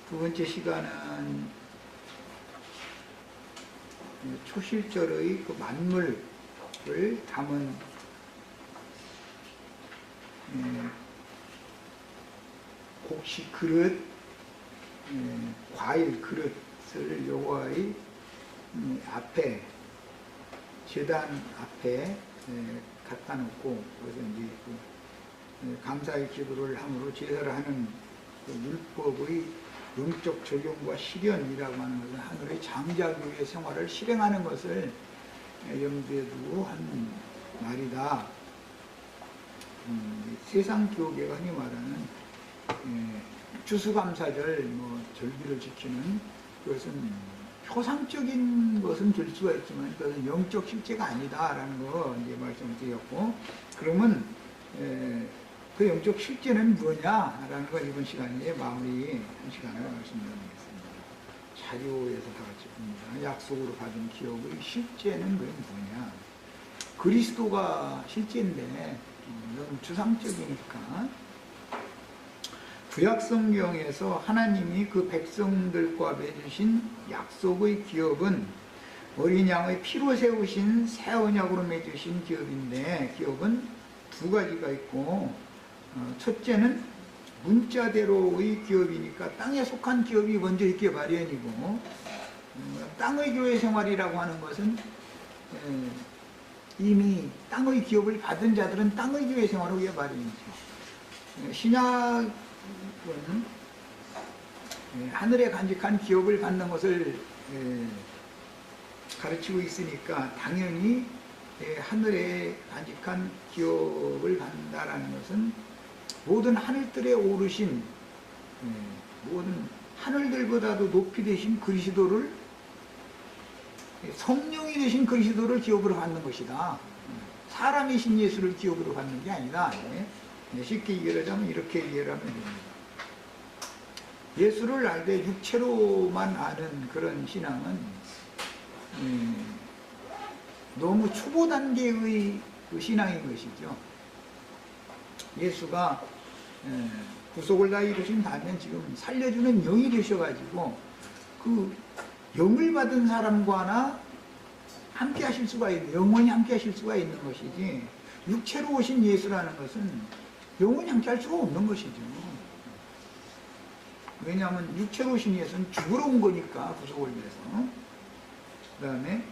두 번째 시간은 초실절의 그 만물을 담은 곡식 그릇, 과일 그릇을 여호와의 앞에, 제단 앞에 갖다 놓고, 그래서 이제 감사의 기도를 함으로 제사를 하는 그 율법의 영적 적용과 실현이라고 하는 것은 하늘의 장자교회 생활을 실행하는 것을 염두에 두고 한 말이다. 세상 교계가 흔히 말하는 추수감사절, 절기를 지키는 그것은 표상적인 것은 될 수가 있지만 그것은 영적 실제가 아니다라는 거 이제 말씀을 드렸고, 그러면 그 영적 실제는 뭐냐라는 걸 이번 시간에 마무리 한 시간을 말씀드리겠습니다. 자료에서 다 같이 봅니다. 약속으로 받은 기업의 실제는 그게 뭐냐? 그리스도가 실제인데 이건 추상적이니까. 구약성경에서 하나님이 그 백성들과 맺으신 약속의 기업은 어린 양의 피로 세우신 새 언약으로 맺으신 기업인데, 기업은 두 가지가 있고, 첫째는 문자대로의 기업이니까 땅에 속한 기업이 먼저 있기 마련이고, 땅의 교회 생활이라고 하는 것은 이미 땅의 기업을 받은 자들은 땅의 교회 생활을 위해 마련이죠. 신약은 하늘에 간직한 기업을 받는 것을 가르치고 있으니까 당연히 하늘에 간직한 기업을 받는다라는 것은 모든 하늘들에 오르신, 모든 하늘들보다도 높이 되신 그리스도를, 성령이 되신 그리스도를 기업으로 받는 것이다. 사람이신 예수를 기업으로 받는 게 아니다. 쉽게 이해하자면 이렇게 이해를 하면 됩니다. 예수를 알되 육체로만 아는 그런 신앙은 너무 초보 단계의 그 신앙인 것이죠. 예수가 구속을 다 이루신 다음에 지금 살려주는 영이 되셔가지고 그 영을 받은 사람과나 함께 하실 수가 있는, 영원히 함께 하실 수가 있는 것이지, 육체로 오신 예수라는 것은 영원히 함께 할 수가 없는 것이죠. 왜냐하면 육체로 오신 예수는 죽으러 온 거니까, 구속을 위해서. 그 다음에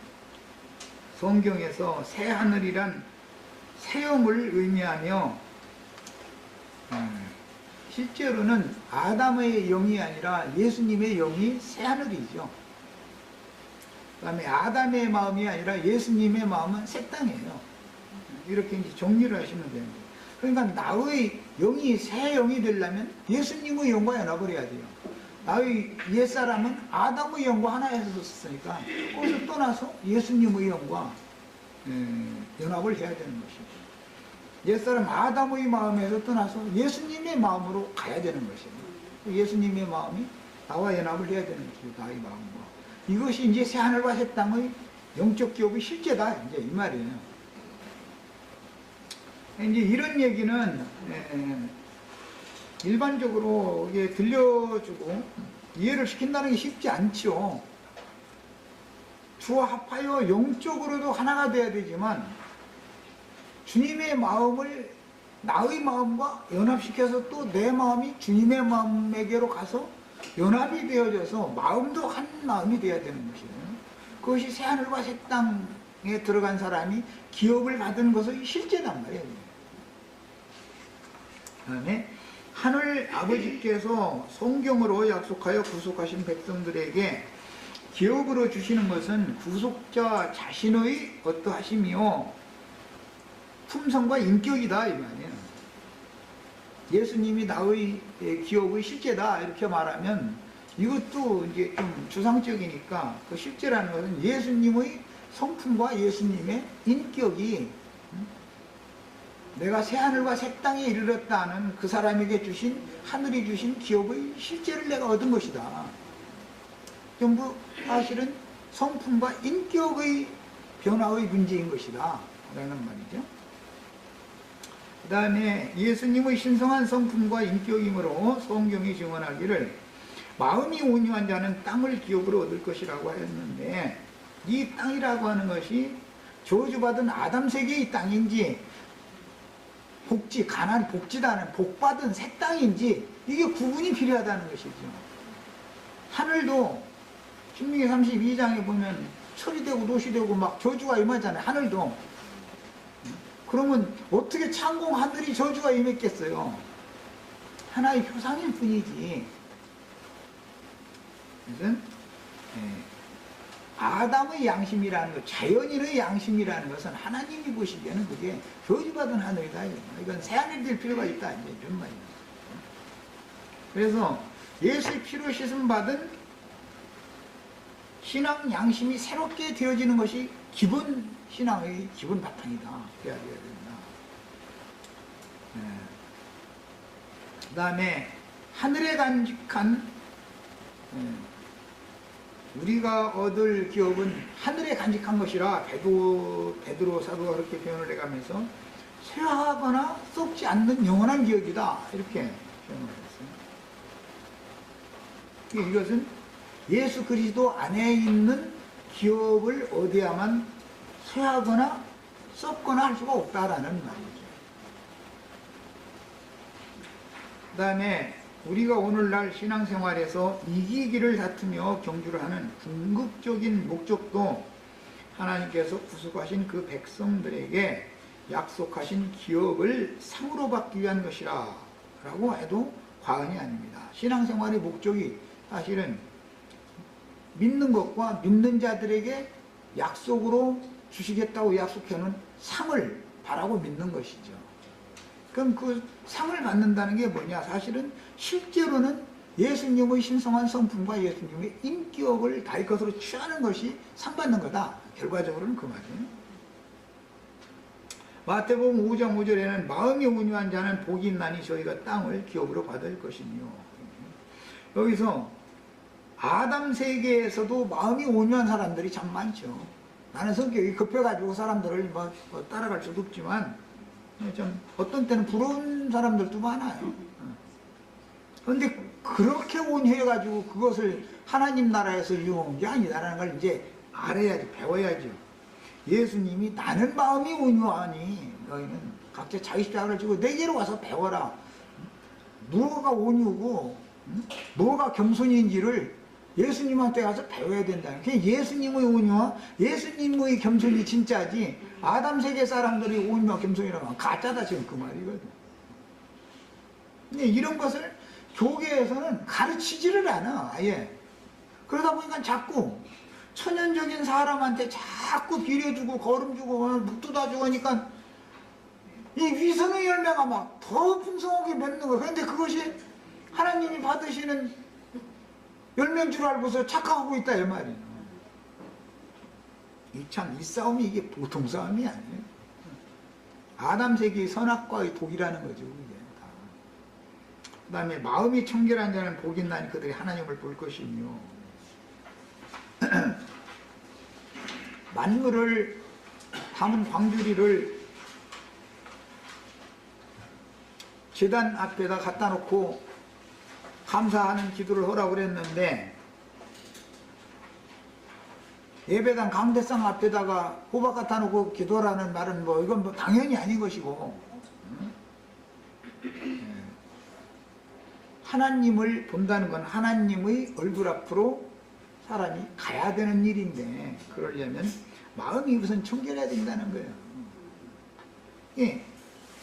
성경에서 새 하늘이란 새 영을 의미하며, 실제로는 아담의 영이 아니라 예수님의 영이 새 하늘이죠. 그 다음에 아담의 마음이 아니라 예수님의 마음은 새 땅이에요. 이렇게 이제 정리를 하시면 됩니다. 그러니까 나의 영이 새 영이 되려면 예수님의 영과 연합을 해야 돼요. 나의 옛사람은 아담의 영과 하나에서 썼으니까 거기서 떠나서 예수님의 영과 연합을 해야 되는 것이죠. 옛사람 아담의 마음에서 떠나서 예수님의 마음으로 가야 되는 것이에요. 예수님의 마음이 나와 연합을 해야 되는 것이죠. 나의 마음과. 이것이 이제 새하늘과 새 땅의 영적 기업의 실제다, 이제 이 말이에요. 이제 이런 얘기는 일반적으로 이게 들려주고 이해를 시킨다는 게 쉽지 않죠. 주와 합하여 영적으로도 하나가 돼야 되지만, 주님의 마음을 나의 마음과 연합시켜서 또 내 마음이 주님의 마음에게로 가서 연합이 되어져서 마음도 한 마음이 되어야 되는 것이에요. 그것이 새하늘과 새 땅에 들어간 사람이 기업을 받은 것의 실제란 말이에요. 그 다음에 하늘 아버지께서 성경으로 약속하여 구속하신 백성들에게 기업으로 주시는 것은 구속자 자신의 어떠하심이요 품성과 인격이다, 이 말이에요. 예수님이 나의 기업의 실제다 이렇게 말하면 이것도 이제 좀 추상적이니까, 그 실제라는 것은 예수님의 성품과 예수님의 인격이 내가 새하늘과 새 땅에 이르렀다는 그 사람에게 주신, 하늘이 주신 기업의 실제를 내가 얻은 것이다. 전부 사실은 성품과 인격의 변화의 문제인 것이다 라는 말이죠. 그 다음에 예수님의 신성한 성품과 인격임으로 성경이 증언하기를 마음이 온유한 자는 땅을 기업으로 얻을 것이라고 했는데, 이 땅이라고 하는 것이 저주받은 아담 세계의 땅인지 복지, 가난 복지다는 복받은 새 땅인지 이게 구분이 필요하다는 것이죠. 하늘도 신명기 32장에 보면 철이 되고 롯이 되고 막 저주가 임하잖아요. 하늘도. 그러면 어떻게 창공 하늘이 저주가 임했겠어요? 하나의 표상일 뿐이지. 그래서 아담의 양심이라는 것, 자연인의 양심이라는 것은 하나님이 보시기에는 그게 저주받은 하늘이다. 이건 새하늘이 될 필요가 있다. 이제 이런 말이에요. 그래서 예수의 피로 씻음 받은 신앙 양심이 새롭게 되어지는 것이 기본 신앙의 기본 바탕이다. 그래야 된다. 그 다음에 하늘에 간직한 우리가 얻을 기업은 하늘에 간직한 것이라 베드로 사도가 그렇게 표현을 해가면서 쇠하거나 썩지 않는 영원한 기업이다. 이렇게 표현을 했어요. 이것은 예수 그리스도 안에 있는 기업을 얻어야만 쇠하거나 썩거나 할 수가 없다라는 말이죠. 그 다음에 우리가 오늘날 신앙생활에서 이기기를 다투며 경주를 하는 궁극적인 목적도 하나님께서 구속하신 그 백성들에게 약속하신 기업을 상으로 받기 위한 것이라 라고 해도 과언이 아닙니다. 신앙생활의 목적이 사실은 믿는 것과 믿는 자들에게 약속으로 주시겠다고 약속해놓은 상을 바라고 믿는 것이죠. 그럼 그 상을 받는다는 게 뭐냐? 사실은 실제로는 예수님의 신성한 성품과 예수님의 인격을 다의 것으로 취하는 것이 상 받는 거다. 결과적으로는 그 말이에요. 마태복음 5장 5절에는 마음이 온유한 자는 복이 있나니 저희가 땅을 기업으로 받을 것이며, 여기서 아담 세계에서도 마음이 온유한 사람들이 참 많죠. 나는 성격이 급해가지고 사람들을 따라갈 수도 없지만 좀 어떤 때는 부러운 사람들도 많아요. 그런데 그렇게 온유해가지고 그것을 하나님 나라에서 이용한 게 아니다라는 걸 이제 알아야지, 배워야죠. 예수님이 나는 마음이 온유하니 너희는 각자 자기 십자가를 지고 내게로 와서 배워라. 무엇가 온유고 무엇가 겸손인지를 예수님한테 가서 배워야 된다. 예수님의 온유와 예수님의 겸손이 진짜지, 아담 세계 사람들이 온유와 겸손이라고 하면 가짜다, 지금 그 말이거든. 근데 이런 것을 교계에서는 가르치지를 않아, 아예. 그러다 보니까 자꾸 천연적인 사람한테 자꾸 비례주고 거름주고 묵두다주고 하니까 이 위선의 열매가 막 더 풍성하게 맺는 거야. 그런데 그것이 하나님이 받으시는 열매인 줄 알고서 착각하고 있다, 이 말이에요. 이 싸움이 이게 보통 싸움이 아니에요. 아담 세계의 선악과의 독이라는 거죠, 이게 다. 그 다음에 마음이 청결한 자는 복이 있나니 그들이 하나님을 볼 것이며, 만물을 담은 광주리를 제단 앞에다 갖다 놓고 감사하는 기도를 하라고 그랬는데, 예배당 강대상 앞에다가 호박 갖다 놓고 기도하라는 말은 이건 당연히 아닌 것이고, 하나님을 본다는 건 하나님의 얼굴 앞으로 사람이 가야 되는 일인데, 그러려면 마음이 우선 청결해야 된다는 거예요. 예,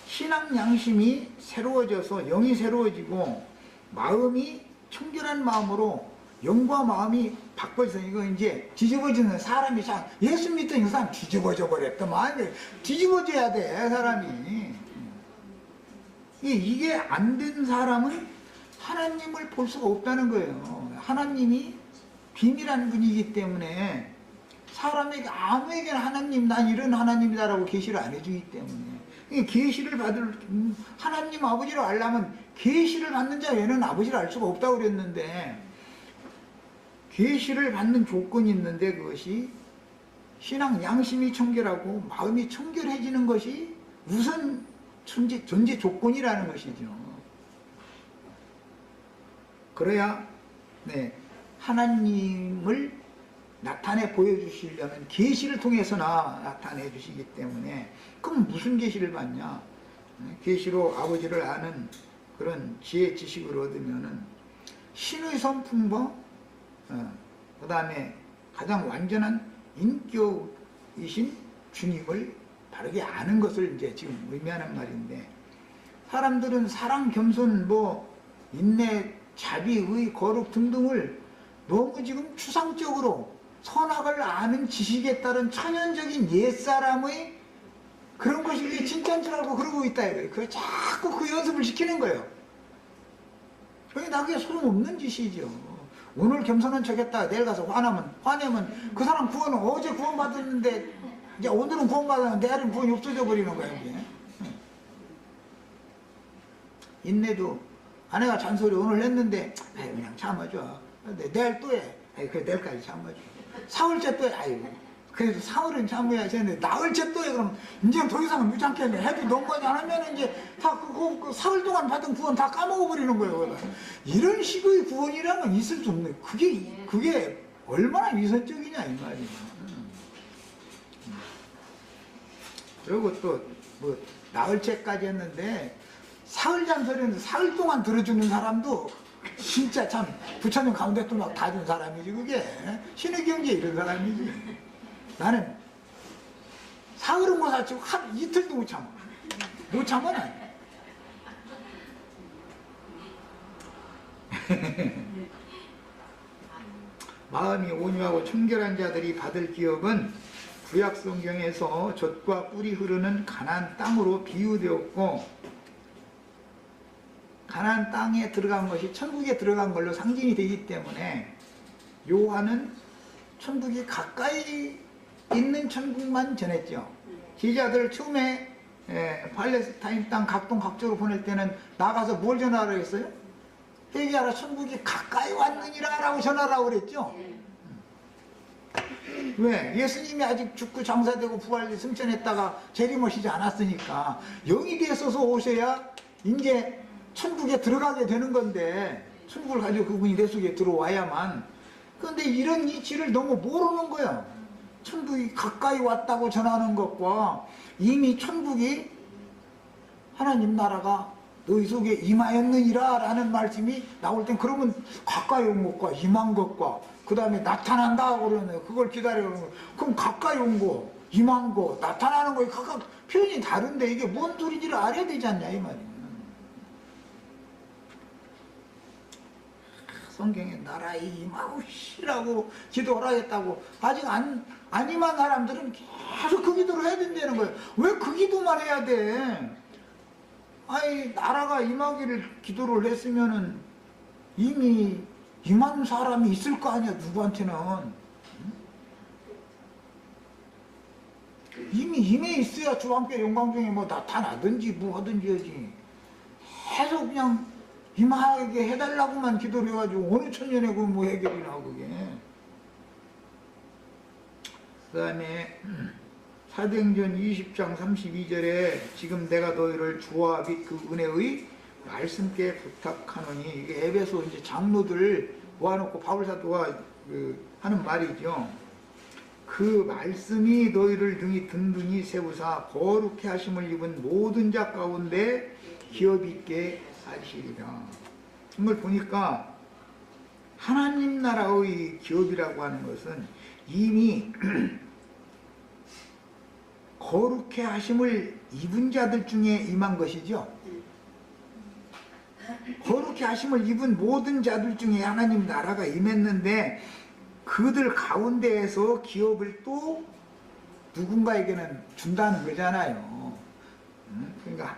신앙 양심이 새로워져서 영이 새로워지고 마음이 청결한 마음으로 영과 마음이 바꿔져서, 이거 이제 뒤집어지는 사람이 참, 예수 믿던 이 사람 뒤집어져 버렸더만. 뒤집어져야 돼, 사람이. 이게 안 된 사람은 하나님을 볼 수가 없다는 거예요. 하나님이 비밀한 분이기 때문에 사람에게 아무에게나 하나님, 난 이런 하나님이다라고 계시를 안 해주기 때문에, 계시를 받을 하나님 아버지를 알려면 계시를 받는 자 외에는 아버지를 알 수가 없다고 그랬는데, 계시를 받는 조건이 있는데 그것이 신앙 양심이 청결하고 마음이 청결해지는 것이 우선 존재 조건이라는 것이죠. 그래야 네, 하나님을 나타내 보여주시려면 계시를 통해서나 나타내 주시기 때문에, 그럼 무슨 계시를 받냐? 계시로 아버지를 아는 그런 지혜 지식을 얻으면은 신의 성품과 그 다음에 가장 완전한 인격이신 주님을 바르게 아는 것을 이제 지금 의미하는 말인데, 사람들은 사랑, 겸손, 인내, 자비, 의, 거룩 등등을 너무 지금 추상적으로 선악을 아는 지식에 따른 천연적인 옛사람의 그런 것이 이게 진짜인 줄 알고 그러고 있다 이거예요. 그 자꾸 그 연습을 시키는 거예요. 그게 나그게 소용없는 짓이죠. 오늘 겸손한 척했다 내일 가서 화내면 그 사람 구원은 어제 구원받았는데 이제 오늘은 구원받았는데 내일은 구원이 없어져 버리는 거예요. 이게. 인내도 아내가 잔소리 오늘 했는데 그냥 참아줘. 내일 또 해. 그래 내일까지 참아줘. 사흘째 또 해. 아이고 그래도 사흘은 참아야지 했는데 나흘째 또 해. 그럼 이제 더 이상은 무장겠네. 해도 너무하지 않으면 이제 다 그 사흘 동안 받은 구원 다 까먹어 버리는 거예요. 이런 식의 구원이라면 있을 수 없네. 그게 얼마나 위선적이냐 이 말이에요. 그리고 또 나흘째까지 했는데 사흘 잔소리는 사흘 동안 들어주는 사람도 진짜 참 부처님 가운데 또 막 다 준 사람이지. 그게 신의 경지에 이런 사람이지. 나는 사흘은 못 살치고 이틀도 못 참아. 못 참아 난. 마음이 온유하고 청결한 자들이 받을 기업은 구약 성경에서 젖과 꿀이 흐르는 가나안 땅으로 비유되었고, 가나안 땅에 들어간 것이 천국에 들어간 걸로 상징이 되기 때문에 요한은 천국이 가까이 있는 천국만 전했죠. 기자들 처음에 팔레스타인 땅 각동 각주로 보낼 때는 나가서 뭘 전하라고 했어요? 회개하라 천국이 가까이 왔느니라 라고 전하라고 그랬죠. 왜? 예수님이 아직 죽고 장사되고 부활 승천했다가 재림하시지 않았으니까 영이 되어서 오셔야 이제 천국에 들어가게 되는 건데, 천국을 가지고 그분이 내 속에 들어와야만. 그런데 이런 이치를 너무 모르는 거야. 천국이 가까이 왔다고 전하는 것과 이미 천국이 하나님 나라가 너희 속에 임하였느니라 라는 말씀이 나올 땐, 그러면 가까이 온 것과 임한 것과 그 다음에 나타난다 그러네. 그걸 기다리는 거. 그럼 가까이 온 거, 임한 거, 나타나는 거에 각각 표현이 다른데 이게 뭔 소리인지를 알아야 되지 않냐 이 말이야. 성경에 나라에 임하옵시라고 기도하라 했다고, 아직 안 임한 사람들은 계속 그 기도를 해야 된다는 거예요. 왜 그 기도만 해야 돼? 아니 나라가 임하기를 기도를 했으면은 이미 임한 사람이 있을 거 아니야. 누구한테는 이미 임해 있어야 주와 함께 영광 중에 나타나든지 하든지 하지. 계속 그냥 임하게 해달라고만 기도를 해가지고 어느 천년에 그 해결이나 그게. 그 다음에 사도행전 20장 32절에 지금 내가 너희를 주와 및 그 은혜의 말씀께 부탁하노니, 이게 에베소 이제 장로들 모아놓고 바울 사도가 하는 말이죠. 그 말씀이 너희를 등이 든든히 세우사 거룩해 하심을 입은 모든 자 가운데 기업 있게 하시리라. 이걸 보니까 하나님 나라의 기업이라고 하는 것은 이미 거룩해 하심을 입은 자들 중에 임한 것이죠. 거룩해 하심을 입은 모든 자들 중에 하나님 나라가 임했는데, 그들 가운데에서 기업을 또 누군가에게는 준다는 거잖아요. 그러니까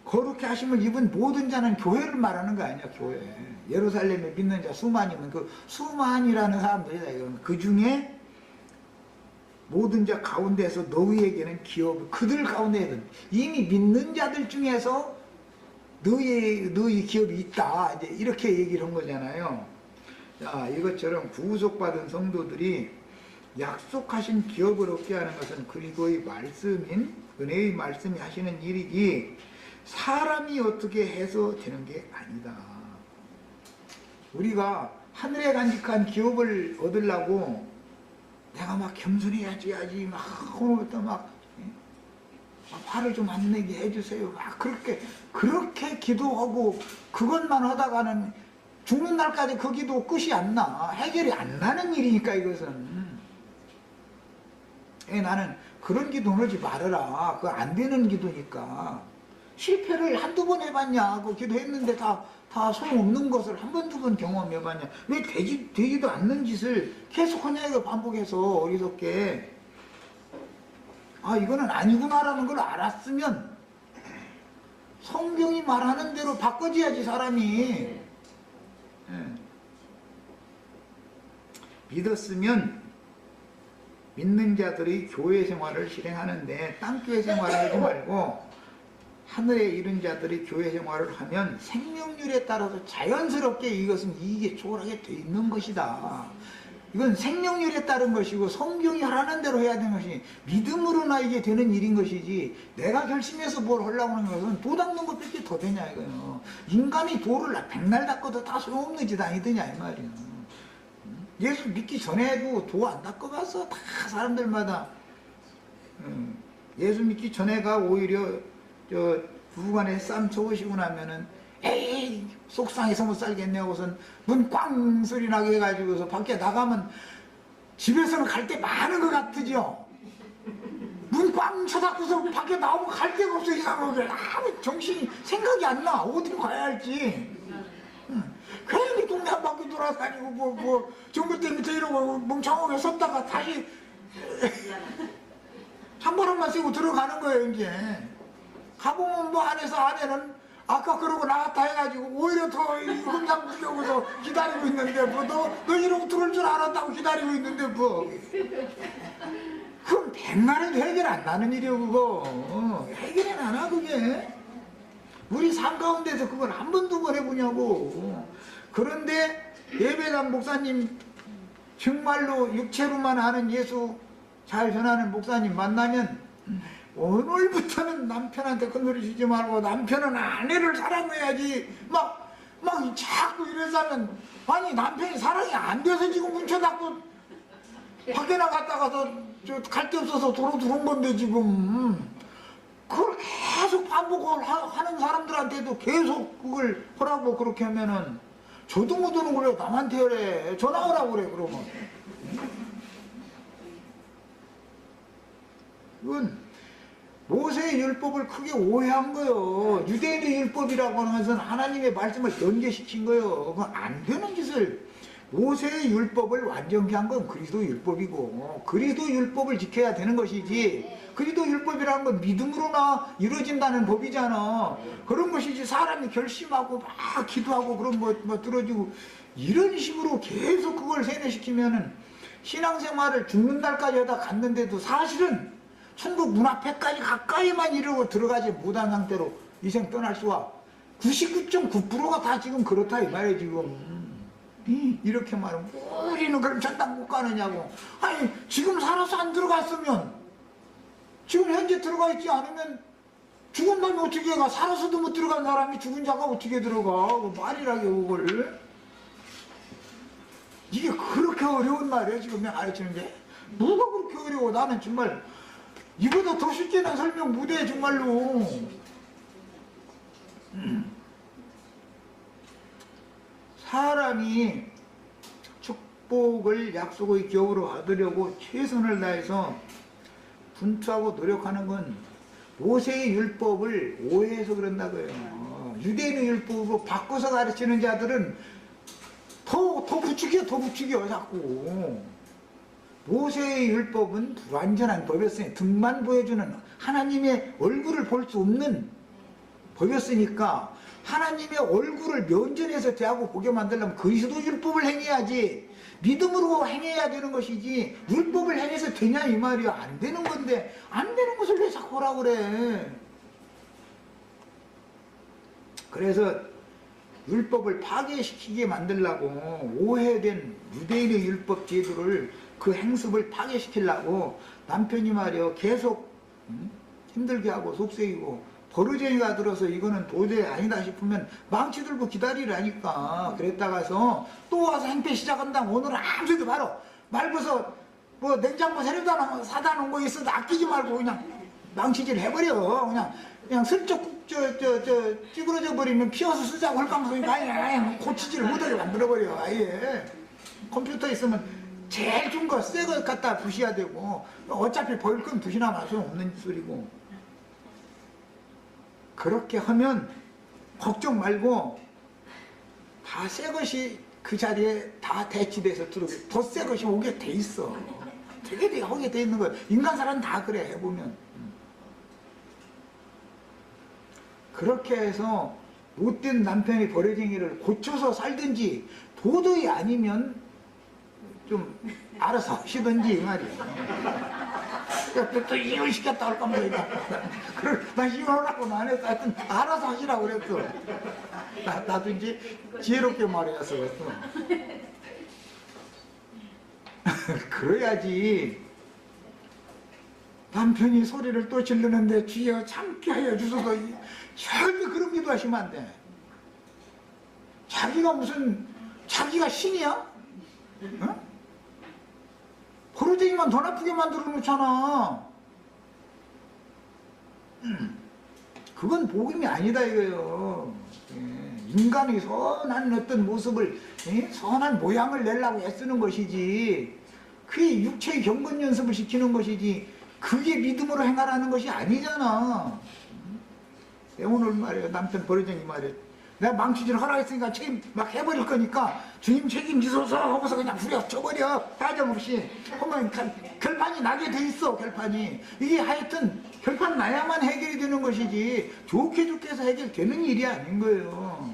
거룩해 하심을 입은 모든 자는 교회를 말하는 거 아니야. 교회. 예루살렘에 믿는 자 수만이면 그 수만이라는 사람들이다. 그 중에 모든 자 가운데에서 너희에게는 기업, 그들 가운데에는 이미 믿는 자들 중에서 너희 기업이 있다. 이제 이렇게 얘기를 한 거잖아요. 자, 이것처럼 구속받은 성도들이 약속하신 기업을 얻게 하는 것은 그리스도의 말씀인 은혜의 말씀이 하시는 일이기, 사람이 어떻게 해서 되는 게 아니다. 우리가 하늘에 간직한 기업을 얻으려고 내가 막 겸손해야지 막 오늘부터 막 화를 좀 안 내게 해주세요. 막 그렇게 기도하고 그것만 하다가는 죽는 날까지 그 기도 끝이 안 나. 해결이 안 나는 일이니까 이것은. 나는 그런 기도는 하지 말아라. 그거 안 되는 기도니까. 실패를 한두 번 해봤냐. 그 기도했는데 다 소용없는 것을 한 번, 두 번 경험해봤냐. 왜 되지도 않는 짓을 계속 하냐, 이거 반복해서 어리석게. 이거는 아니구나라는 걸 알았으면 성경이 말하는 대로 바꿔줘야지, 사람이. 믿었으면 믿는 자들이 교회 생활을 실행하는데 땅교회 생활을 하지 말고 하늘에 이른 자들이 교회 생활을 하면 생명률에 따라서 자연스럽게 이것은 이익에 초월하게 돼 있는 것이다. 이건 생명률에 따른 것이고 성경이 하라는 대로 해야 되는 것이 믿음으로나 이게 되는 일인 것이지 내가 결심해서 뭘 하려고 하는 것은 도 닦는 것밖에 더 되냐 이거요. 인간이 도를 백날 닦아도 다 소용없는 짓 아니더냐 이 말이야. 예수 믿기 전에도 도 안 닦아봤어. 다 사람들마다. 예수 믿기 전에가 오히려 부부간에 싸움 쳐보시고 나면은 에이 속상해서 못 살겠네 하고선 문 꽝 소리 나게 해가지고서 밖에 나가면 집에서는 갈 데 많은 것 같으죠. 문 꽝 쳐닫고서 밖에 나오면 갈 데가 없어. 이상하게 아무 정신이 생각이 안 나. 어디 가야 할지. 괜히 동네 한 바퀴 돌아다니고 정글대 밑에 이러고 멍청하게 섰다가 다시 찬바람만 쐬고 들어가는 거예요. 이제 가보면 안에는 아까 그러고 나갔다 해가지고 오히려 더 흠상 부려고서 기다리고 있는데 너 이러고 들어올 줄 알았다고 기다리고 있는데 그럼 백날에도 해결 안 나는 일이요 그거. 해결이 안 나 그게. 우리 삶 가운데서 그걸 한 번, 두 번 해보냐고. 그런데 예배당 목사님 정말로 육체로만 아는 예수 잘 전하는 목사님 만나면 오늘부터는 남편한테 큰소리 주지 말고 남편은 아내를 사랑해야지 막 자꾸 이래서 하면 아니 남편이 사랑이 안 돼서 지금 뭉쳐닫고 밖에 나갔다가서 갈 데 없어서 도로 들어온 건데 지금 그걸 계속 반복을 하는 사람들한테도 계속 그걸 하라고 그렇게 하면은 저도 못하는 거래요. 남한테 그래. 전화하라고 그래 그러면. 이건 모세의 율법을 크게 오해한 거예요. 유대인의 율법이라고 하는 것은 하나님의 말씀을 연계시킨 거예요. 그건 안 되는 짓을. 모세의 율법을 완전히 한 건 그리스도 율법이고 그리스도 율법을 지켜야 되는 것이지 그리스도 율법이라는 건 믿음으로나 이루어진다는 법이잖아. 그런 것이지 사람이 결심하고 막 기도하고 그런 뭐 들어주고 이런 식으로 계속 그걸 세뇌시키면은 신앙생활을 죽는 날까지 하다 갔는데도 사실은 천국 문 앞에까지 가까이만 이러고 들어가지 못한 상태로 이생 떠날 수가 99.9%가 다 지금 그렇다 이 말이에요 지금. 이렇게 말하면 우리는 그럼 전당 못 가느냐고. 아니 지금 살아서 안 들어갔으면 지금 현재 들어가 있지 않으면 죽은 다음에 어떻게 가. 살아서도 못 들어간 사람이 죽은 자가 어떻게 들어가. 그 말이라게 그걸. 이게 그렇게 어려운 말이에요 지금 내가 가르치는 게. 뭐가 그렇게 어려워. 나는 정말 이보다 더 쉽게는 설명 못해 정말로. 사람이 축복을 약속의 기업으로 얻으려고 최선을 다해서 분투하고 노력하는 건 모세의 율법을 오해해서 그런다고요. 유대인의 율법으로 바꿔서 가르치는 자들은 더 부추겨 자꾸. 모세의 율법은 불완전한 법이었으니 등만 보여주는 하나님의 얼굴을 볼 수 없는 법이었으니까 하나님의 얼굴을 면전에서 대하고 보게 만들려면 그리스도 율법을 행해야지 믿음으로 행해야 되는 것이지 율법을 행해서 되냐 이 말이야. 안 되는 건데 안 되는 것을 왜 자꾸 하라고 그래. 그래서 율법을 파괴시키게 만들려고 오해된 유대인의 율법 제도를 그 행습을 파괴시키려고 남편이 말이야 계속 힘들게 하고 속썩이고 버르쟁이가 들어서 이거는 도저히 아니다 싶으면 망치 들고 기다리라니까. 그랬다가서 또 와서 행패 시작한다. 오늘은 아무 소리도 바로 말고서 뭐 냉장고 새로 사다 놓은 거 있어도 아끼지 말고 그냥 망치질 해버려. 그냥 슬쩍 찌그러져 버리면 피워서 쓰자고 할 가능성이니까 아예 고치지를 못하게 만들어버려. 아예 컴퓨터 있으면 제일 좋은 거 새 거 갖다 부셔야 되고 어차피 버릴 건 부시나 말 수는 없는 소리고. 그렇게 하면 걱정 말고 다 새 것이 그 자리에 다 대치돼서 들어오게 더 새 것이 오게 돼 있어. 되게 하게 돼 있는 거야. 인간 사람은 다 그래 해보면. 그렇게 해서 못된 남편이 버려쟁이를 고쳐서 살든지 도저히 아니면 좀 알아서 하시든지 이 말이야. 또 이혼시켰다 할 겁니다. 나 이혼하라고는 안 했어. 하여튼 알아서 하시라고 그랬어. 나도 이제 지혜롭게 말해서 그랬어. 그래야지. 남편이 소리를 또 지르는데 주여 참게 하여 주소서. 절대 그런 기도 하시면 안 돼. 자기가 신이야? 어? 버르쟁이만 더 나쁘게 만들어 놓잖아. 그건 복음이 아니다 이거예요. 인간의 선한 어떤 모습을, 선한 모양을 내려고 애쓰는 것이지, 그게 육체의 경건 연습을 시키는 것이지, 그게 믿음으로 행하라는 것이 아니잖아. 오늘 말이에요. 남편 버르쟁이 말이에요. 내가 망치질 허락했으니까 책임 막 해버릴 거니까 주님 책임지소서 하고서 그냥 후려쳐버려. 따짐없이. 그러면 결판이 나게 돼 있어. 결판이. 이게 하여튼 결판 나야만 해결이 되는 것이지 좋게 해서 해결되는 일이 아닌 거예요.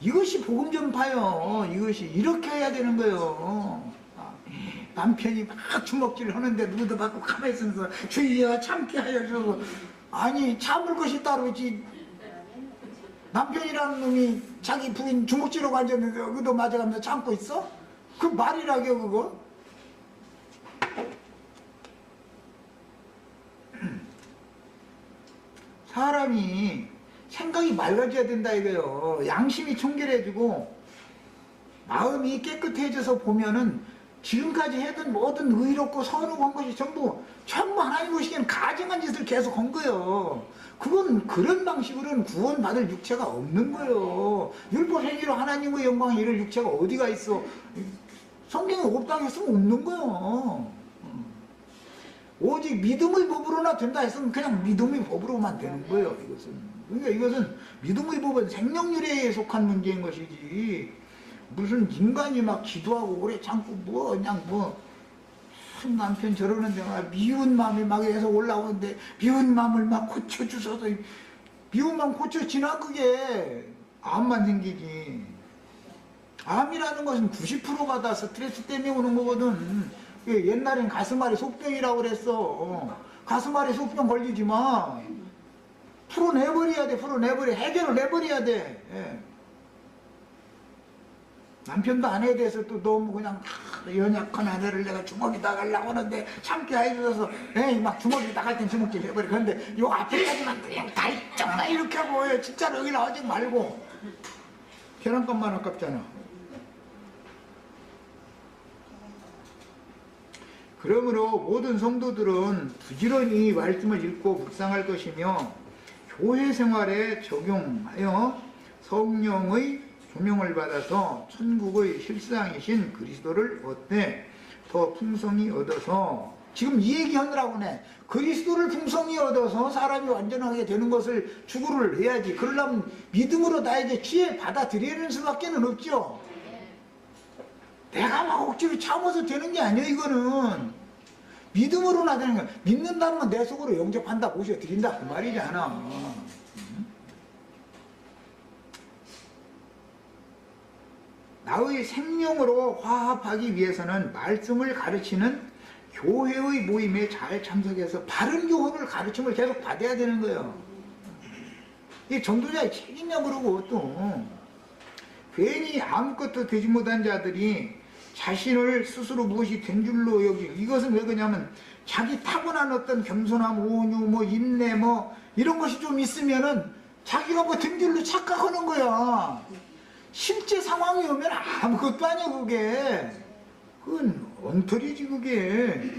이것이 복음 전파요. 이것이 이렇게 해야 되는 거예요. 남편이 막 주먹질을 하는데 누구도 받고 가만히 있으면서 주여 참게 하여 주소서. 아니 참을 것이 따로 있지. 남편이라는 놈이 자기 부인 주먹질하고 앉았는데 여기도 맞아가면서 참고 있어? 그 말이라겨 그거? 사람이 생각이 맑아져야 된다 이거요. 양심이 청결해지고 마음이 깨끗해져서 보면은 지금까지 해둔 모든 의롭고 선하고 것이 전부 하나님 보시기에는 가증한 짓을 계속 한 거예요. 그건 그런 방식으로는 구원받을 육체가 없는 거예요. 율법 행위로 하나님의 영광을 이룰 육체가 어디가 있어. 성경에 없다고 했으면 없는 거예요. 오직 믿음의 법으로나 된다 했으면 그냥 믿음의 법으로만 되는 거예요. 그러니까 이것은 믿음의 법은 생명률에 속한 문제인 것이지, 무슨 인간이 막 기도하고 오래 참고 그냥 남편 저러는데 막 미운 마음이 막 해서 올라오는데 미운 마음을 막 고쳐주셔서 미운 마음 고쳐지나 그게 암만 생기지. 암이라는 것은 90%가 다 스트레스 때문에 오는 거거든. 옛날엔 가슴앓이 속병이라고 그랬어. 가슴앓이 속병 걸리지 마. 풀어내버려야 돼. 해결을 내버려야 돼. 예. 남편도 아내에 대해서 또 너무 그냥 연약한 아내를 내가 주먹이 나가려고 하는데 참게 해줘서 막 주먹이 나갈 땐 주먹질 해버려. 그런데 요 앞에까지만 그냥 다 있잖아 이렇게 하고 진짜로 여기 나오지 말고. 계란값만 아깝잖아. 그러므로 모든 성도들은 부지런히 말씀을 읽고 묵상할 것이며 교회 생활에 적용하여 성령의 조명을 받아서 천국의 실상이신 그리스도를 얻되 더 풍성히 얻어서, 지금 이 얘기하느라고 네 그리스도를 풍성히 얻어서 사람이 완전하게 되는 것을 추구를 해야지. 그러려면 믿음으로 나에게 지혜 받아들이는 수밖에 없죠. 내가 막 억지로 참아서 되는 게 아니에요. 이거는 믿음으로나 되는 거야. 믿는다는 건 내 속으로 영접한다, 모셔드린다 그 말이지 않아. 나의 생명으로 화합하기 위해서는 말씀을 가르치는 교회의 모임에 잘 참석해서 바른 교훈을 가르침을 계속 받아야 되는 거예요. 이게 전도자의 책임이야. 그러고 또 괜히 아무것도 되지 못한 자들이 자신을 스스로 무엇이 된 줄로 여기고, 이것은 왜 그러냐면 자기 타고난 어떤 겸손함, 온유, 뭐 인내, 뭐 이런 것이 좀 있으면은 자기가 뭐 등줄로 착각하는 거야. 실제 상황이 오면 아무것도 아니야 그게. 그건 엉터리지 그게.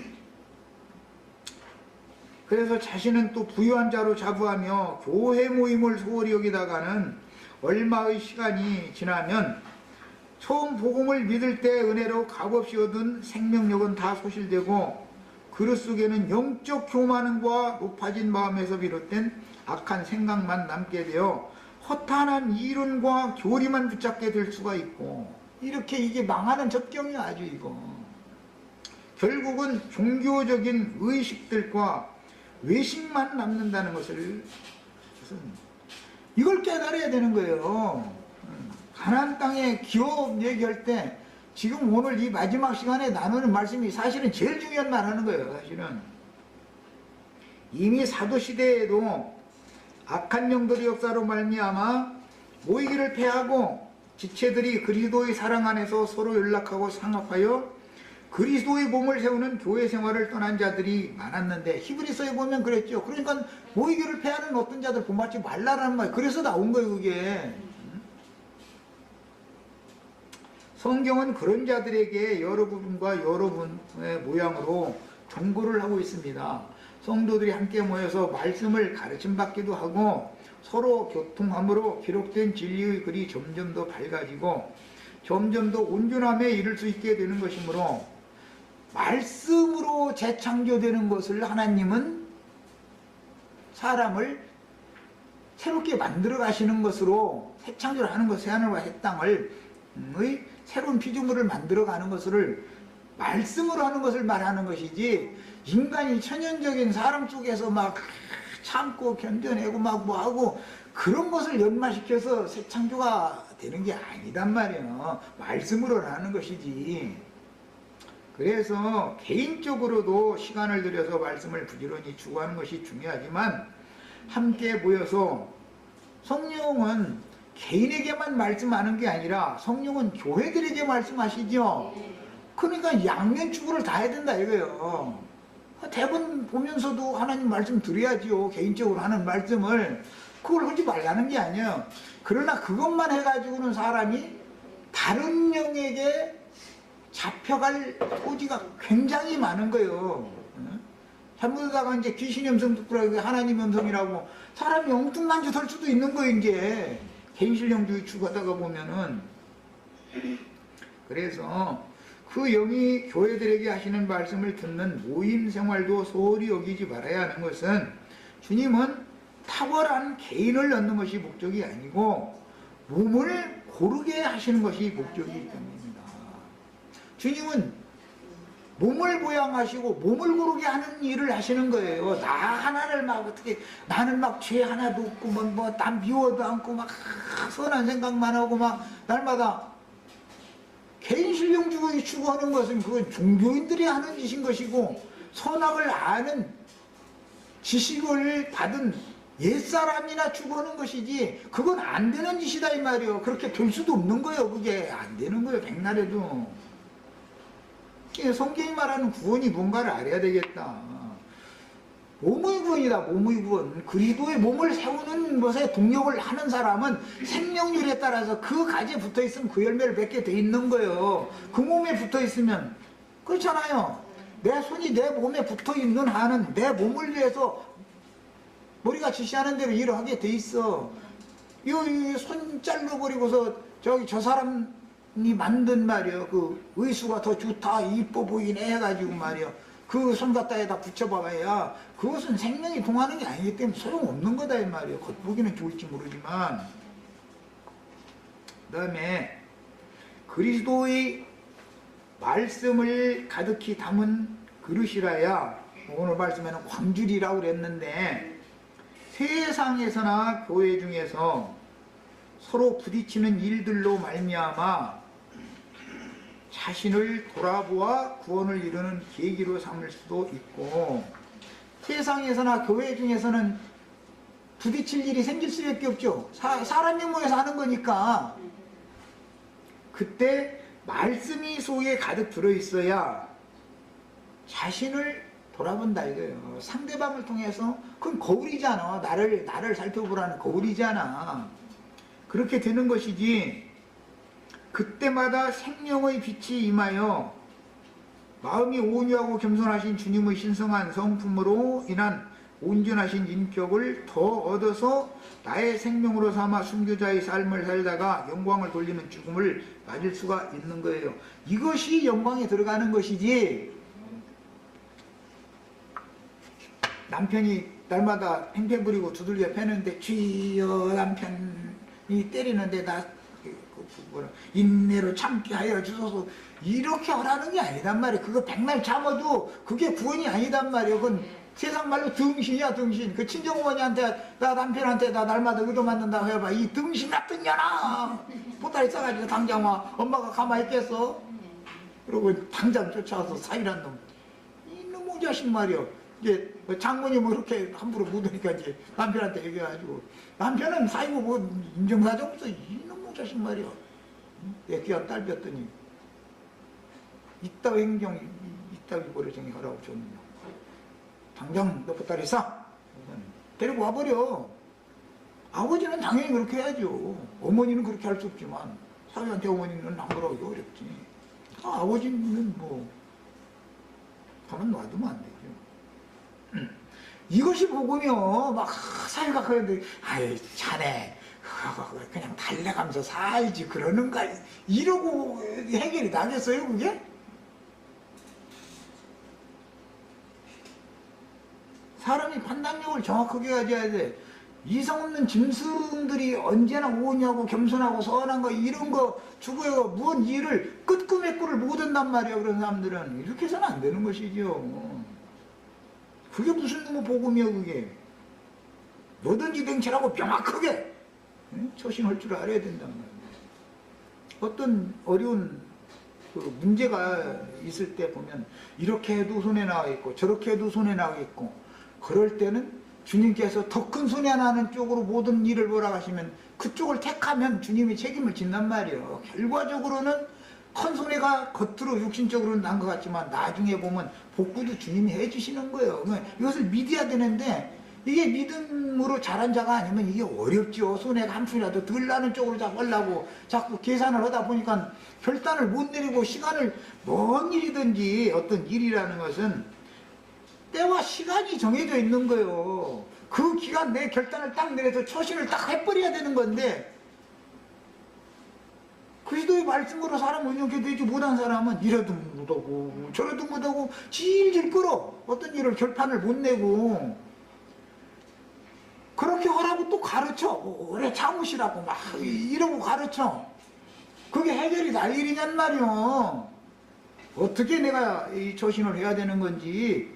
그래서 자신은 또 부유한 자로 자부하며 교회 모임을 소홀히 여기다가는 얼마의 시간이 지나면 처음 복음을 믿을 때 은혜로 값없이 얻은 생명력은 다 소실되고 그릇 속에는 영적 교만과 높아진 마음에서 비롯된 악한 생각만 남게 되어 허탄한 이론과 교리만 붙잡게 될 수가 있고, 이렇게 이게 망하는 적경이야 아주 이거. 결국은 종교적인 의식들과 외식만 남는다는 것을 이걸 깨달아야 되는 거예요. 가나안 땅의 기업 얘기할 때 지금 오늘 이 마지막 시간에 나누는 말씀이 사실은 제일 중요한 말 하는 거예요. 사실은 이미 사도시대에도 악한 영들의 역사로 말미암아 모이기를 패하고 지체들이 그리스도의 사랑 안에서 서로 연락하고 상합하여 그리스도의 몸을 세우는 교회 생활을 떠난 자들이 많았는데, 히브리서에 보면 그랬죠. 그러니까 모이기를 패하는 어떤 자들 본받지 말라라는 말, 그래서 나온 거예요 그게. 성경은 그런 자들에게 여러 부분과 여러 분의 모양으로 경고를 하고 있습니다. 성도들이 함께 모여서 말씀을 가르침 받기도 하고 서로 교통함으로 기록된 진리의 글이 점점 더 밝아지고 점점 더 온전함에 이를 수 있게 되는 것이므로, 말씀으로 재창조되는 것을 하나님은 사람을 새롭게 만들어 가시는 것으로, 새 창조를 하는 것, 새하늘과 새 땅을 새로운 피조물을 만들어 가는 것을 말씀으로 하는 것을 말하는 것이지, 인간이 천연적인 사람 속에서 막 참고 견뎌내고 막 뭐하고 그런 것을 연마시켜서 새 창조가 되는 게 아니단 말이에요. 말씀으로 하는 것이지. 그래서 개인적으로도 시간을 들여서 말씀을 부지런히 추구하는 것이 중요하지만, 함께 모여서 성령은 개인에게만 말씀하는 게 아니라 성령은 교회들에게 말씀하시죠. 그러니까 양면 추구를 다 해야 된다 이거예요. 대본 보면서도 하나님 말씀 드려야지요. 개인적으로 하는 말씀을. 그걸 하지 말라는 게 아니에요. 그러나 그것만 해가지고는 사람이 다른 영에게 잡혀갈 소지가 굉장히 많은 거예요. 잘못하다가 이제 귀신 음성 듣고 하나님 음성이라고 사람이 엉뚱한 짓 할 수도 있는 거예요. 이제 개인신령주의 추구하다가 보면은. 그래서 그 영이 교회들에게 하시는 말씀을 듣는 모임 생활도 소홀히 여기지 말아야 하는 것은, 주님은 탁월한 개인을 넣는 것이 목적이 아니고 몸을 고르게 하시는 것이 목적이기 때문입니다. 주님은 몸을 보양하시고 몸을 고르게 하는 일을 하시는 거예요. 나 하나를 막 어떻게, 나는 막 죄 하나도 없고 난 미워도 않고 막 선한 생각만 하고 막 날마다. 개인 신령주의 추구하는 것은 그건 종교인들이 하는 짓인 것이고, 선악을 아는 지식을 받은 옛사람이나 추구하는 것이지, 그건 안 되는 짓이다 이 말이에요. 그렇게 될 수도 없는 거예요. 그게 안 되는 거예요. 백날에도. 성경이 말하는 구원이 뭔가를 알아야 되겠다. 몸의 구원이다. 몸의 구원. 그리스도의 몸을 세우는 것에 동력을 하는 사람은 생명률에 따라서 그 가지에 붙어있으면 그 열매를 맺게 돼 있는 거예요. 그 몸에 붙어있으면. 그렇잖아요. 내 손이 내 몸에 붙어있는 한은 내 몸을 위해서 머리가 지시하는 대로 일을 하게 돼 있어. 이 손 잘라버리고서 저 사람이 만든 말이에요. 그 의수가 더 좋다, 이뻐 보이네 해가지고 말이에요. 그 손 갖다에다 붙여봐야 그것은 생명이 통하는 게 아니기 때문에 소용없는 거다 이 말이에요. 겉보기는 좋을지 모르지만. 그 다음에 그리스도의 말씀을 가득히 담은 그릇이라야, 오늘 말씀에는 광주리라고 그랬는데, 세상에서나 교회 중에서 서로 부딪히는 일들로 말미암아 자신을 돌아보아 구원을 이루는 계기로 삼을 수도 있고, 세상에서나 교회 중에서는 부딪힐 일이 생길 수밖에 없죠. 사람이 모여서 하는 거니까. 그때 말씀이 속에 가득 들어있어야 자신을 돌아본다 이거예요. 상대방을 통해서 그건 거울이잖아. 나를 살펴보라는 거울이잖아. 그렇게 되는 것이지. 그때마다 생명의 빛이 임하여 마음이 온유하고 겸손하신 주님의 신성한 성품으로 인한 온전하신 인격을 더 얻어서 나의 생명으로 삼아 순교자의 삶을 살다가 영광을 돌리는 죽음을 맞을 수가 있는 거예요. 이것이 영광에 들어가는 것이지, 남편이 날마다 팽팽 부리고 두들겨 패는데 주여 남편이 때리는데 나 인내로 참게 하여 주소서 이렇게 하라는 게 아니단 말이에요. 그거 백날 참아도 그게 구원이 아니단 말이에요. 그건 세상 말로 등신이야 등신. 그 친정어머니한테 나 남편한테 나 날마다 의도 맞는다고 해봐. 이 등신 같은 년아 보따리 싸가지고 당장 와. 엄마가 가만히 있겠어? 그러고 당장 쫓아와서 사이란 놈. 이놈의 자식 말이요. 이제 장모님 뭐 이렇게 함부로 묻으니까 이제 남편한테 얘기해가지고, 남편은 사이고 뭐 인정사정 없어. 이놈의 자식 말이요. 내 귀한 딸 뵀더니 이따위 행정 이따위 버릇쟁이 하라고 줬느냐. 당장 너 보따리 싸. 데리고 와버려. 아버지는 당연히 그렇게 해야죠. 어머니는 그렇게 할 수 없지만 사위한테 어머니는 안 그러기 어렵지. 아버지는 뭐 가만 놔두면 안 되죠. 이것이 복음이요. 막 사회가 그런데 아이 자네 그냥 달래가면서 살지 그러는가 이러고 해결이 나겠어요 그게? 사람이 판단력을 정확하게 가져야 돼. 이성 없는 짐승들이 언제나 온유하고 겸손하고 선한 거 이런 거 추구해서 무언 일을 끄꾸매꾸를 못 한단 말이야. 그런 사람들은 이렇게 해서는 안 되는 것이죠. 그게 무슨 놈의 복음이야 그게. 뭐든지 댕치라고 명확하게 처신할 줄 알아야 된단 말이야. 어떤 어려운 그 문제가 있을 때 보면 이렇게 해도 손에 나가겠고 저렇게 해도 손에 나가겠고, 그럴 때는 주님께서 더 큰 손해 나는 쪽으로 모든 일을 몰아가시면 그쪽을 택하면 주님이 책임을 진단 말이에요. 결과적으로는 큰 손해가 겉으로 육신적으로는 난 것 같지만 나중에 보면 복구도 주님이 해주시는 거예요. 이것을 믿어야 되는데 이게 믿음으로 잘한 자가 아니면 이게 어렵죠. 손해가 한 푼이라도 덜 나는 쪽으로 자꾸 하려고 자꾸 계산을 하다 보니까 결단을 못 내리고, 시간을 뭔 일이든지 어떤 일이라는 것은 때와 시간이 정해져 있는 거예요. 그 기간 내 결단을 딱 내려서 처신을 딱 해버려야 되는 건데, 그리스도의 말씀으로 사람 운영게 되지 못한 사람은 이래도 못하고 저래도 못하고 질질 끌어. 어떤 일을 결판을 못 내고 그렇게 하라고 또 가르쳐. 오래 참으시라고 막 이러고 가르쳐. 그게 해결이 날 일이냔 말이요. 어떻게 내가 이 처신을 해야 되는 건지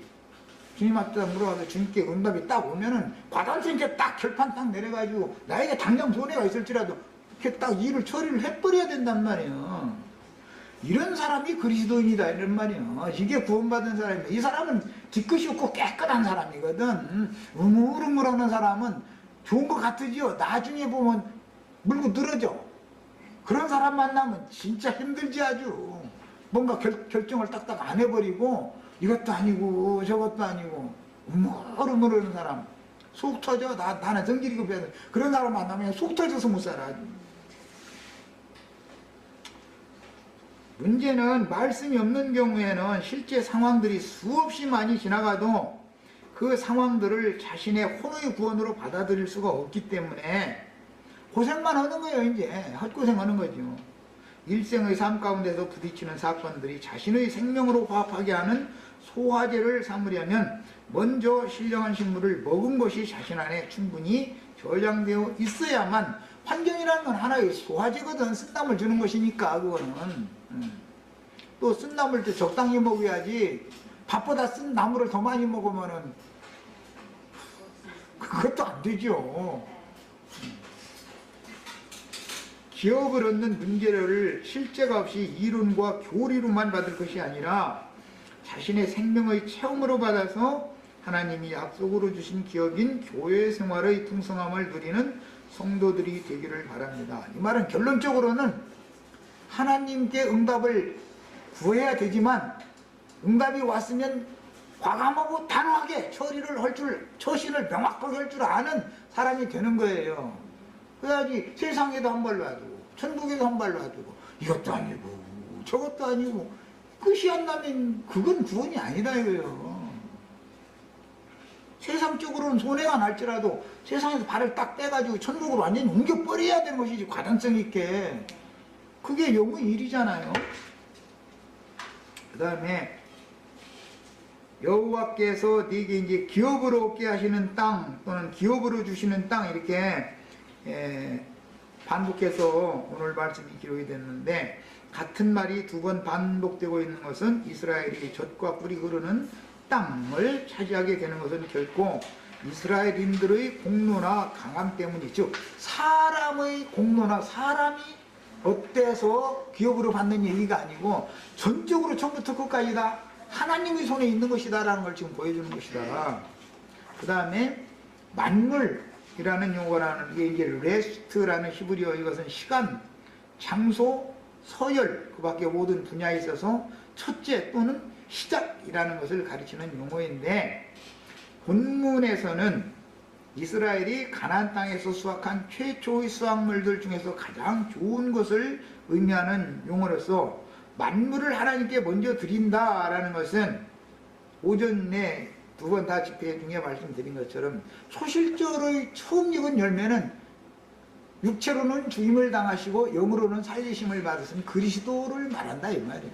주님한테 물어봐서 주님께 응답이 딱 오면은 과단성있게 딱 결판 딱 내려가지고 나에게 당장 손해가 있을지라도 이렇게 딱 일을 처리를 해버려야 된단 말이에요. 이런 사람이 그리스도인이다 이런 말이에요. 이게 구원받은 사람이에요. 이 사람은 뒤끝이 없고 깨끗한 사람이거든. 우물우물하는 사람은 좋은 것 같으지요. 나중에 보면 물고 늘어져. 그런 사람 만나면 진짜 힘들지 아주. 뭔가 결정을 딱딱 안 해버리고 이것도 아니고 저것도 아니고 우물우물하는 사람 속 터져. 나는 성질이고 그런 사람 만나면 속 터져서 못 살아. 문제는 말씀이 없는 경우에는 실제 상황들이 수없이 많이 지나가도 그 상황들을 자신의 혼의 구원으로 받아들일 수가 없기 때문에 고생만 하는 거예요. 이제 헛고생하는 거죠. 일생의 삶 가운데서 부딪히는 사건들이 자신의 생명으로 화합하게 하는 소화제를 삼으려면 먼저 신령한 식물을 먹은 것이 자신 안에 충분히 저장되어 있어야만, 환경이라는 건 하나의 소화제거든. 쓴땀을 주는 것이니까 그거는. 또 쓴 나물 때 적당히 먹어야지. 밥보다 쓴 나물을 더 많이 먹으면은 그것도 안 되죠. 기업을 얻는 문제를 실제가 없이 이론과 교리로만 받을 것이 아니라 자신의 생명의 체험으로 받아서 하나님이 약속으로 주신 기업인 교회 생활의 풍성함을 누리는 성도들이 되기를 바랍니다. 이 말은 결론적으로는 하나님께 응답을 구해야 되지만 응답이 왔으면 과감하고 단호하게 처신을 명확하게 할 줄 아는 사람이 되는 거예요. 그래야지 세상에도 한 발 놔두고 천국에도 한 발 놔두고 이것도 아니고 저것도 아니고 끝이 안 나면 그건 구원이 아니다 이거예요. 세상적으로는 손해가 날지라도 세상에서 발을 딱 떼가지고 천국으로 완전히 옮겨버려야 되는 것이지, 과단성 있게. 그게 영의 일이잖아요. 그 다음에 여호와께서 네게 이제 기업으로 얻게 하시는 땅 또는 기업으로 주시는 땅, 이렇게 반복해서 오늘 말씀이 기록이 됐는데, 같은 말이 두 번 반복되고 있는 것은 이스라엘이 젖과 꿀이 흐르는 땅을 차지하게 되는 것은 결코 이스라엘인들의 공로나 강함 때문이죠. 사람의 공로나 사람이 어때서 기업으로 받는 얘기가 아니고 전적으로 처음부터 끝까지 다 하나님의 손에 있는 것이다 라는 걸 지금 보여주는 것이다. 그 다음에 만물이라는 용어가 나오는 게 이제 레스트라는 히브리어, 이것은 시간, 장소, 서열, 그 밖에 모든 분야에 있어서 첫째 또는 시작이라는 것을 가르치는 용어인데, 본문에서는 이스라엘이 가나안 땅에서 수확한 최초의 수확물들 중에서 가장 좋은 것을 의미하는 용어로서 만물을 하나님께 먼저 드린다라는 것은 오전에 두 번 다 집회 중에 말씀드린 것처럼 소실절의 처음 익은 열매는 육체로는 죽임을 당하시고 영으로는 살리심을 받으신 그리스도를 말한다 이 말이에요.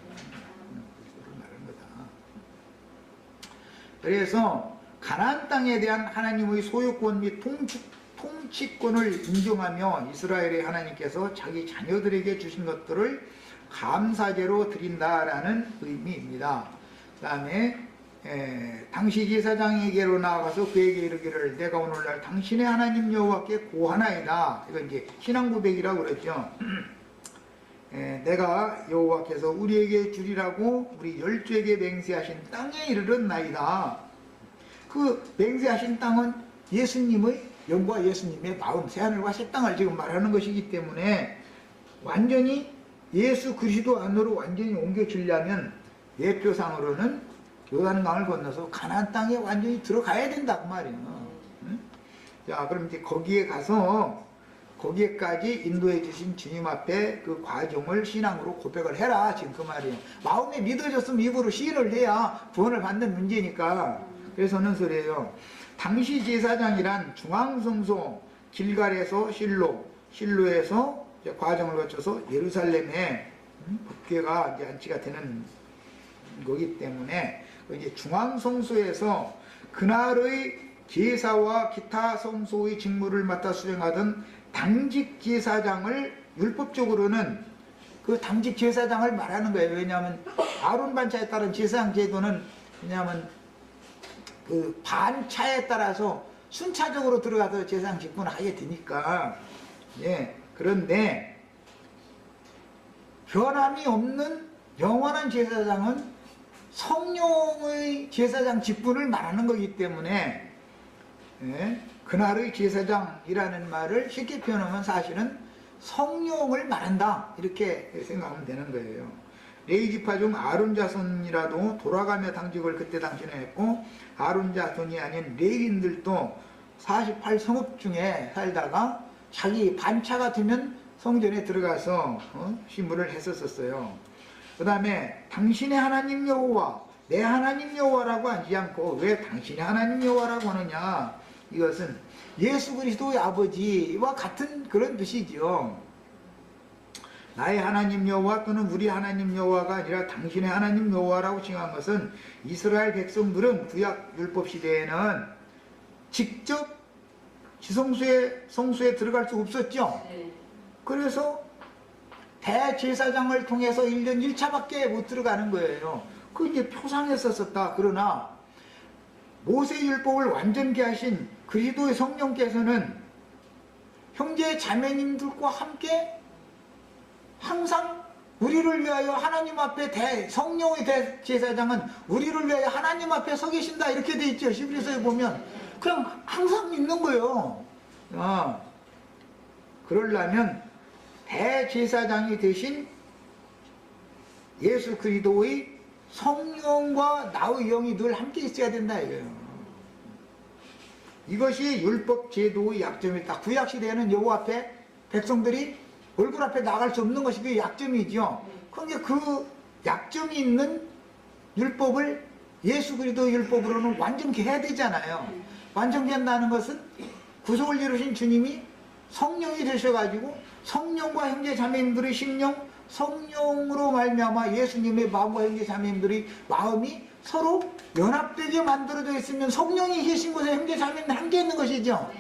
그리스도를 말하는 거다. 그래서 가나안 땅에 대한 하나님의 소유권 및 통치권을 인정하며 이스라엘의 하나님께서 자기 자녀들에게 주신 것들을 감사제로 드린다라는 의미입니다. 그 다음에 당시 제사장에게로 나아가서 그에게 이르기를 내가 오늘날 당신의 하나님 여호와께 고하나이다. 이건 이제 신앙 고백이라고 그랬죠. 내가 여호와께서 우리에게 주리라고 우리 열조에게 맹세하신 땅에 이르렀나이다. 그 맹세하신 땅은 예수님의 영과 예수님의 마음, 새하늘과 새 땅을 지금 말하는 것이기 때문에 완전히 예수 그리스도 안으로 완전히 옮겨지려면 예표상으로는 요단강을 건너서 가나안 땅에 완전히 들어가야 된다 그 말이에요. 응? 자, 그럼 이제 거기에 가서 거기에까지 인도해 주신 주님 앞에 그 과정을 신앙으로 고백을 해라 지금 그 말이에요. 마음에 믿어졌으면 입으로 시인을 해야 구원을 받는 문제니까. 그래서 하는 소리예요. 당시 제사장이란 중앙성소 길갈에서 실로에서 과정을 거쳐서 예루살렘에 법궤가 이제 안치가 되는 거기 때문에 이제 중앙성소에서 그날의 제사와 기타 성소의 직무를 맡아 수행하던 당직 제사장을 율법적으로는 그 당직 제사장을 말하는 거예요. 왜냐하면 아론 반차에 따른 제사장 제도는 왜냐하면 그 반차에 따라서 순차적으로 들어가서 제사장 직분을 하게 되니까. 예. 그런데 변함이 없는 영원한 제사장은 성령의 제사장 직분을 말하는 거기 때문에 그날의 제사장이라는 말을 쉽게 표현하면 사실은 성령을 말한다 이렇게 생각하면 되는 거예요. 레위지파 중 아론 자손이라도 돌아가며 당직을 그때 당시에 했고, 아론 자손이 아닌 레위인들도 48성읍 중에 살다가 자기 반차가 되면 성전에 들어가서 신부를 했었어요. 그 다음에 당신의 하나님 여호와, 내 하나님 여호와라고 하지 않고 왜 당신의 하나님 여호와라고 하느냐, 이것은 예수 그리스도의 아버지와 같은 그런 뜻이죠. 나의 하나님 여호와 또는 우리 하나님 여호와가 아니라 당신의 하나님 여호와라고 칭한 것은 이스라엘 백성들은 구약 율법 시대에는 직접 지성소에 들어갈 수 없었죠. 그래서 대제사장을 통해서 1년 1차밖에 못 들어가는 거예요. 그 이제 표상했었다. 그러나 모세율법을 완전케 하신 그리스도의 성령께서는 형제 자매님들과 함께 항상 우리를 위하여 하나님 앞에 성령의 대제사장은 우리를 위하여 하나님 앞에 서 계신다 이렇게 돼 있죠. 히브리서에 보면 그냥 항상 있는 거예요. 그러려면 대제사장이 되신 예수 그리스도의 성령과 나의 영이 늘 함께 있어야 된다 이거예요. 이것이 율법 제도의 약점이다. 구약시대에는 여호와 앞에 백성들이 얼굴 앞에 나갈 수 없는 것이 그 약점이죠. 그러니까 그 약점이 있는 율법을 예수 그리스도 율법으로는 완전케 해야 되잖아요. 완전케 한다는 것은 구속을 이루신 주님이 성령이 되셔가지고 성령과 형제 자매님들의 심령, 성령으로 말미암아 예수님의 마음과 형제 자매님들의 마음이 서로 연합되게 만들어져 있으면 성령이 계신 곳에 형제 자매님들 함께 있는 것이죠.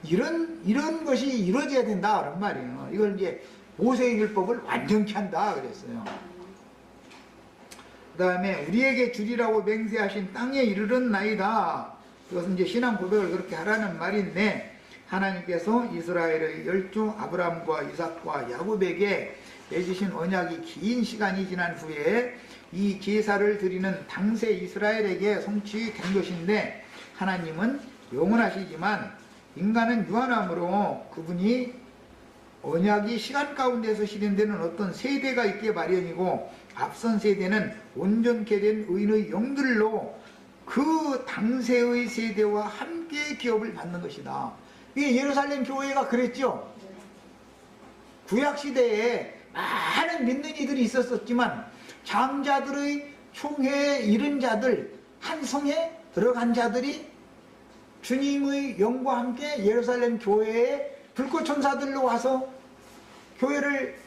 이런 것이 이루어져야 된다 그런 말이에요. 이걸 이제 모세의 율법을 완전케 한다 그랬어요. 그 다음에 우리에게 주리라고 맹세하신 땅에 이르렀나이다. 그것은 이제 신앙 고백을 그렇게 하라는 말인데, 하나님께서 이스라엘의 열조 아브라함과 이삭과 야곱에게 맺으신 언약이 긴 시간이 지난 후에 이 제사를 드리는 당세 이스라엘에게 성취된 것인데, 하나님은 영원하시지만 인간은 유한함으로 그분이 언약이 시간 가운데서 실현되는 어떤 세대가 있게 마련이고, 앞선 세대는 온전케 된 의인의 영들로 그 당세의 세대와 함께 기업을 받는 것이다. 이게 예루살렘 교회가 그랬죠. 구약시대에 많은 믿는 이들이 있었지만 장자들의 총회에 이른 자들, 한 성에 들어간 자들이 주님의 영과 함께 예루살렘 교회에 불꽃천사들로 와서 교회를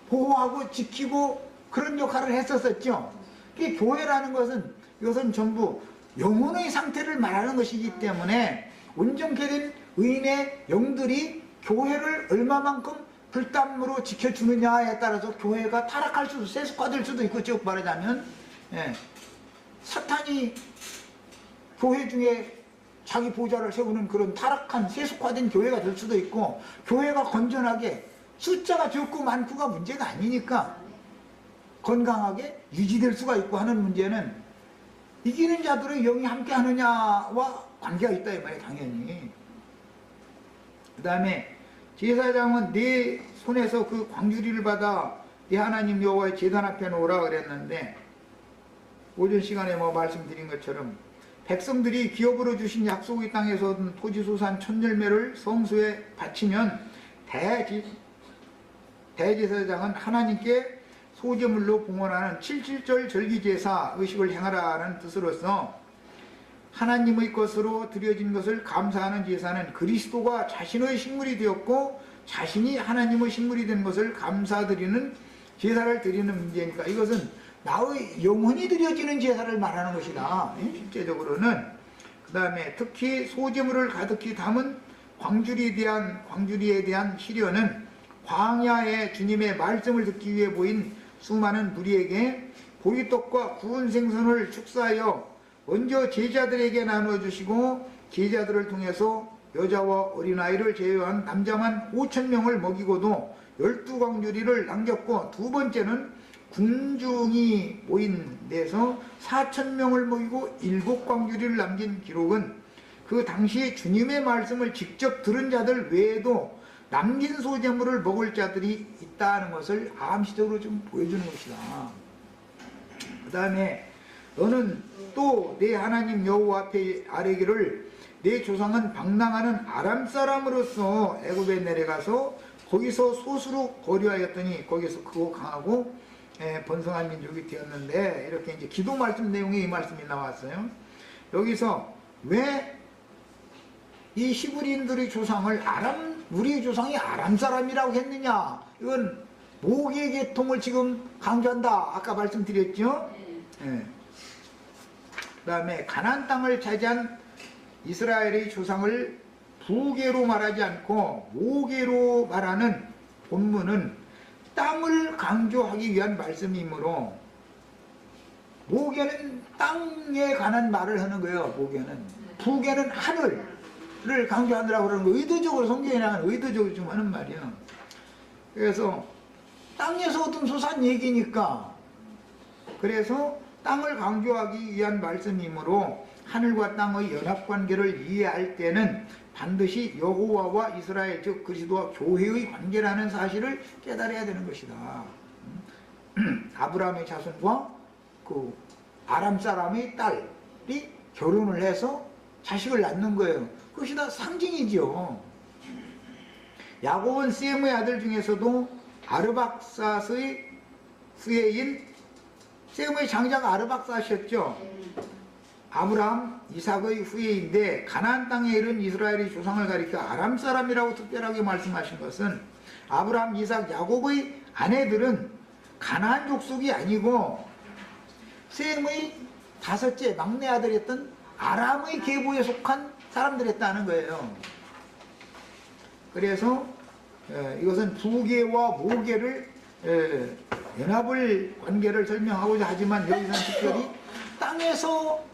보호하고 지키고 그런 역할을 했었었죠. 이 교회라는 것은, 이것은 전부 영혼의 상태를 말하는 것이기 때문에 온전케 된 의인의 영들이 교회를 얼마만큼 불담으로 지켜주느냐에 따라서 교회가 타락할 수도, 세속화될 수도 있고, 즉 말하자면 사탄이 교회 중에 자기 보좌를 세우는 그런 타락한 세속화된 교회가 될 수도 있고, 교회가 건전하게 숫자가 적고 많고가 문제가 아니니까 건강하게 유지될 수가 있고 하는 문제는 이기는 자들의 영이 함께 하느냐와 관계가 있다 이 말이에요. 당연히. 그 다음에 제사장은 네 손에서 그 광주리를 받아 네 하나님 여호와의 제단 앞에 놓으라 그랬는데, 오전 시간에 말씀드린 것처럼 백성들이 기업으로 주신 약속의 땅에서 얻은 토지소산 천열매를 성소에 바치면 대제사장은 하나님께 소제물로 봉헌하는 칠칠절 절기제사 의식을 행하라는 뜻으로서 하나님의 것으로 드려진 것을 감사하는 제사는 그리스도가 자신의 식물이 되었고 자신이 하나님의 식물이 된 것을 감사드리는 제사를 드리는 문제니까, 이것은 나의 영혼이 드려지는 제사를 말하는 것이다. 실제적으로는. 그 다음에 특히 소제물을 가득히 담은 광주리에 대한 시련은 광야에 주님의 말씀을 듣기 위해 모인 수많은 무리에게 보리떡과 구운 생선을 축사하여 먼저 제자들에게 나눠주시고, 제자들을 통해서 여자와 어린아이를 제외한 남자만 5,000명을 먹이고도 12광주리를 남겼고, 두 번째는 군중이 모인 데서 4,000명을 먹이고 7광주리를 남긴 기록은 그 당시에 주님의 말씀을 직접 들은 자들 외에도 남긴 소재물을 먹을 자들이 있다는 것을 암시적으로 좀 보여주는 것이다. 그 다음에 너는 또 내 하나님 여호와 앞에 아뢰기를, 내 조상은 방랑하는 아람 사람으로서 애굽에 내려가서 거기서 소수로 거류하였더니 거기서 크고 강하고 번성한 민족이 되었는데, 이렇게 이제 기도 말씀 내용에 이 말씀이 나왔어요. 여기서 왜 이 히브리인들의 조상을 우리의 조상이 아람 사람이라고 했느냐? 이건 모계 계통을 지금 강조한다. 아까 말씀드렸죠? 네. 그 다음에 가나안 땅을 차지한 이스라엘의 조상을 부계로 말하지 않고 모계로 말하는 본문은 땅을 강조하기 위한 말씀이므로, 모계는 땅에 관한 말을 하는 거예요. 모계는. 부계는 하늘을 강조하느라고 그러는 거, 의도적으로 성경에 나가는 의도적으로 좀 하는 말이에요. 그래서 땅에서 얻은 소산 얘기니까, 그래서 땅을 강조하기 위한 말씀이므로 하늘과 땅의 연합관계를 이해할 때는 반드시 여호와와 이스라엘, 즉 그리스도와 교회의 관계라는 사실을 깨달아야 되는 것이다. 아브라함의 자손과 그 아람 사람의 딸이 결혼을 해서 자식을 낳는 거예요. 그것이 다 상징이죠. 야곱은 셈의 아들 중에서도 아르박사스의 수혜인 셈의 장자가 아르박사셨죠. 아브라함, 이삭의 후예인데 가나안 땅에 이른 이스라엘의 조상을 가리켜 아람 사람이라고 특별하게 말씀하신 것은 아브라함, 이삭, 야곱의 아내들은 가나안 족속이 아니고 셈의 다섯째 막내 아들이었던 아람의 계보에 속한 사람들이었다는 거예요. 그래서 이것은 부계와 모계를 연합을 관계를 설명하고자 하지만 여기서는 특별히 땅에서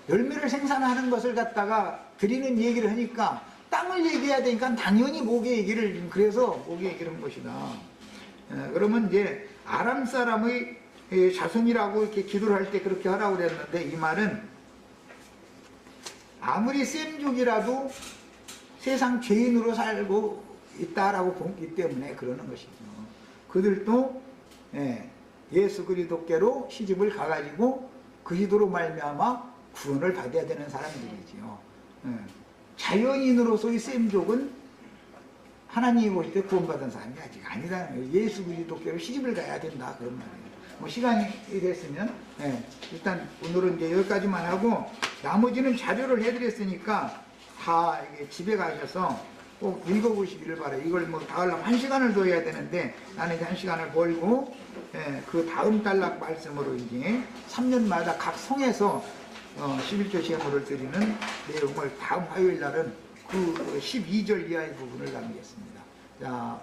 열매를 생산하는 것을 갖다가 드리는 얘기를 하니까 땅을 얘기해야 되니까 당연히 모계 얘기를 그래서 모계 얘기를 한 것이다. 그러면 이제 아람 사람의 자손이라고 이렇게 기도를 할 때 그렇게 하라고 그랬는데 이 말은 아무리 셈족이라도 세상 죄인으로 살고 있다라고 보기 때문에 그러는 것이죠. 그들도 예수 그리스도께로 시집을 가가지고 그리스도로 말미암아 구원을 받아야 되는 사람들이지요. 자연인으로서의 셈족은 하나님이 보실 때 구원받은 사람이 아직 아니다는 거예요. 예수 그리스도께로 시집을 가야 된다 그런 말이에요. 뭐 시간이 됐으면 일단 오늘은 이제 여기까지만 하고 나머지는 자료를 해드렸으니까 다 이게 집에 가셔서 꼭 읽어보시기를 바라요. 이걸 뭐 다 하려면 1시간을 더 해야 되는데 나는 이제 1시간을 벌고 그 다음 단락 말씀으로 이제 3년마다 각 성에서 11조 제물을 드리는 내용을 다음 화요일 날은 그 12절 이하의 부분을 남기겠습니다. 자,